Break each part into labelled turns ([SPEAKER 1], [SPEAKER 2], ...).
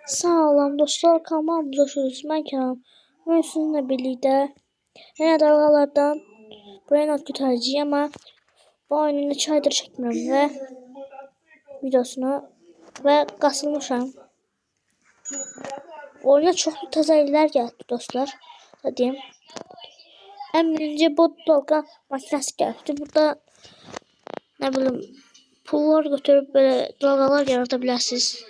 [SPEAKER 1] Sağlam dostlar, kanalımıza hoş geldiniz. Ben Kenan. Bugün sizinle birlikte yine dalgalardan buraya not götüreceğim ama bu oyunu 2 aydır çekmiyorum ve videosunu ve kasılmışam. Oyuna çoxlu təzəliklər gəldi dostlar. Diyeyim. En birinci bu dalga makinesi gəldi. Burada ne bileyim pullar götürüp böyle dalgalar yaratabilirsiniz.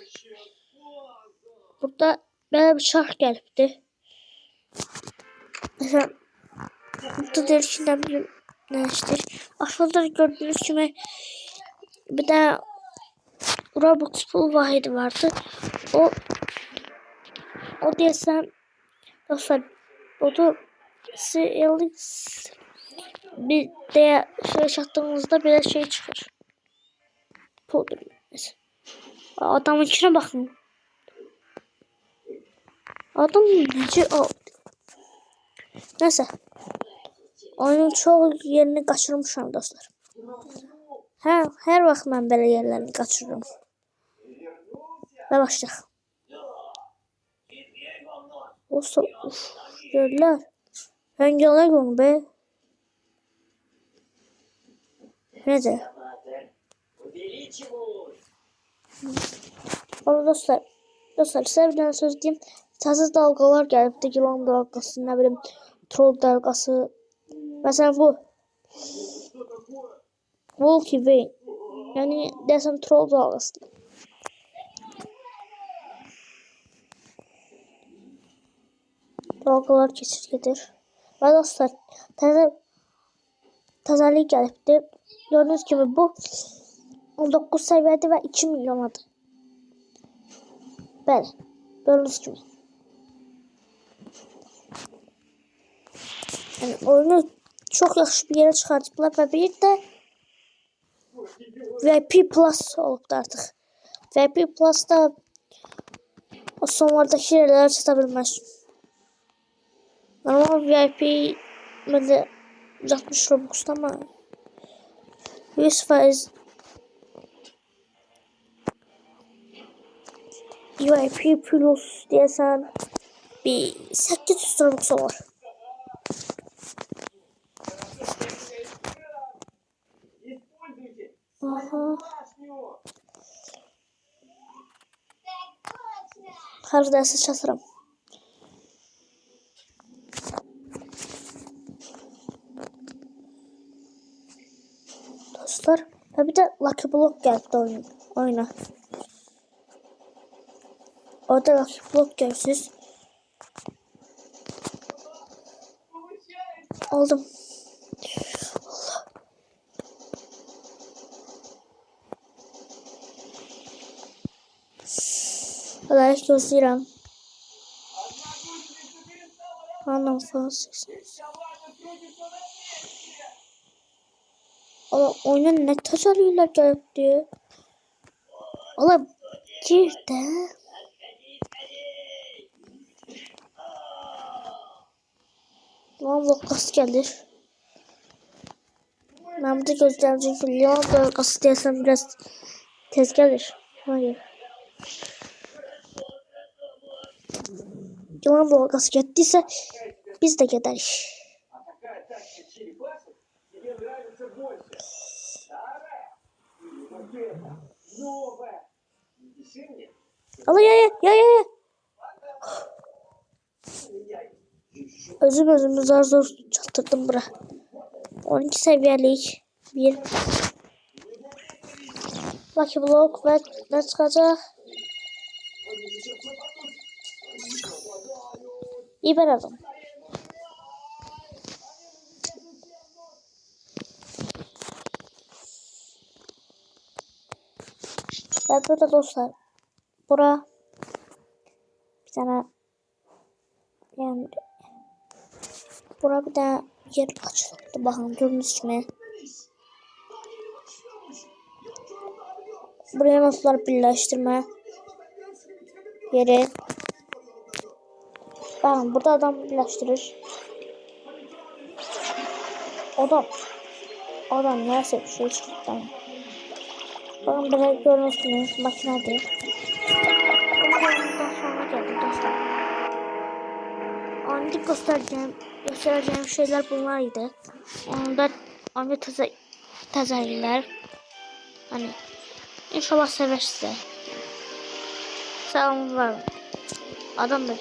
[SPEAKER 1] Burada böyle bir çark gəlibdi. Mesela burada der ki ne bileyim ne iştir. Aşağıda gördüğünüz gibi bir de Robux pul vahidi vardı. O desem dostlar o bir de şey attığımızda bir şey çıkar. Puldur mesela. Adamın içine bakın. Adam nece aldı. Neyse. Oyunun çoğu yerini kaçırmışam dostlar. Her vaxt mən belə yerlerini kaçırırım. Və başlayaq. Olsa yerler. Rengalar onu be. Nedir? Dostlar size bir tane söz diyeyim. Təzə dalgalar gəlibdi. Yılan dalgası, ne bileyim troll dalgası. Mesela bu Volky Vayne. Yani desem troll dalgası. Dalgalar keçirgedir. Ve dostlar təzəlik gəlibdi. Gördüğünüz gibi bu 19 seviyede ve 2 milyonadır. Böyle. Gördüğünüz gibi. Yani oyunu çok yaxşı bir yere çıxardıblar və bir də VIP Plus olubdu artıq. VIP Plus da o sonlardakı yerlərə çata bilməz. Normal VIP məndə 60 Robux'da ama 100% VIP Plus deyəsən bir 800 Robux olur. Aha. Her derse çatırım. Dostlar, bir de Lucky Block geldi oyuna. Orada Lucky Block görürsünüz. Aldım. Allah gözləyirəm. Anam falan sesiniz. Allah oyuna ne təzəliklər gəlibdi. Allah gir də. Lan vakası gelir. Ben burada gözleyeceğim çünkü Leon vakası diyersem biraz tez gelir. Hayır. Yılan dalgası geldiyse biz de gideriz. Allah ya. Özümü zor çatırdım bura. 12 seviyelik bir Lucky Block ve ne çıkacak? İber adam. Ve burada dostlar bura bir tane yani bura bir de yer açıldı. Bakın gördüğünüz gibi. Buraya notlar birleştirme yeri. Bakın burada adam birleştirir. Adam neyse bir şey çıktı. Bakın böyle gördüğünüz gibi makinedir. Ondan sonra Şimdi göstereceğim şeyler bunlardı. Onda tezelliler. Hani inşallah severse. Selam var. Adam da